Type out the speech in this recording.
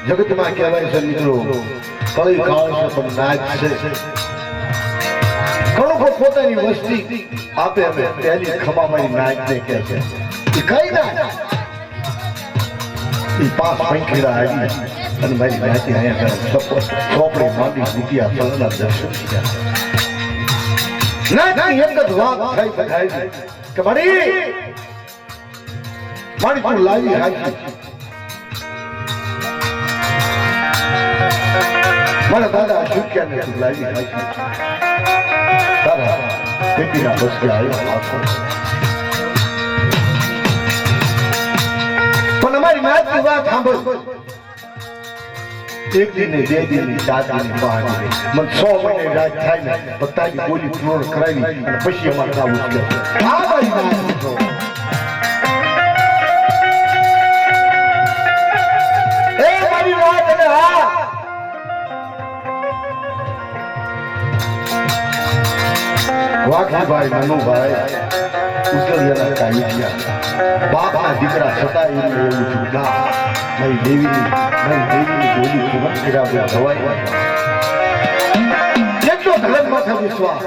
જગતમાં કહેવાય છે મિત્રો કળી કાળ છે પણ નાચ છે. ઘણો પોતાની વસ્તી આપે અમે તેની ખમામાં નાચ ને કહે છે એ કઈ નાચ એ પાસ પંખીડા આવી અને મારી નાચી અહીંયા ચોપડે માંડી મૂક્યા સલના દર્શન કર્યા. નાચની એક જ વાત થઈ બધાય કે મારી તું લાવી રાખી મારા દાદા શીખ્યા ને તું લાવી રાખી દાદા પેટીના બસ આવ્યો પણ અમારી નાચની વાત સાંભળ. એક દિન બે દિન ચાર દિન બહાર મને 100 મહિને રાત થાય ને બધાની બોલી પૂર્ણ કરાવી અને પછી અમારે આવું છે. આ મારી નાચ એ મારી વાત અને હા વાઘજીભાઈ મનુભાઈ ઉત્તરિયાના કાયદિયા બાપના દીકરા છતાં એને એવું થયું ના મારી દેવીની બોલી પૂર્ણ કર્યા જવાય કેટલો ધલક માથે વિશ્વાસ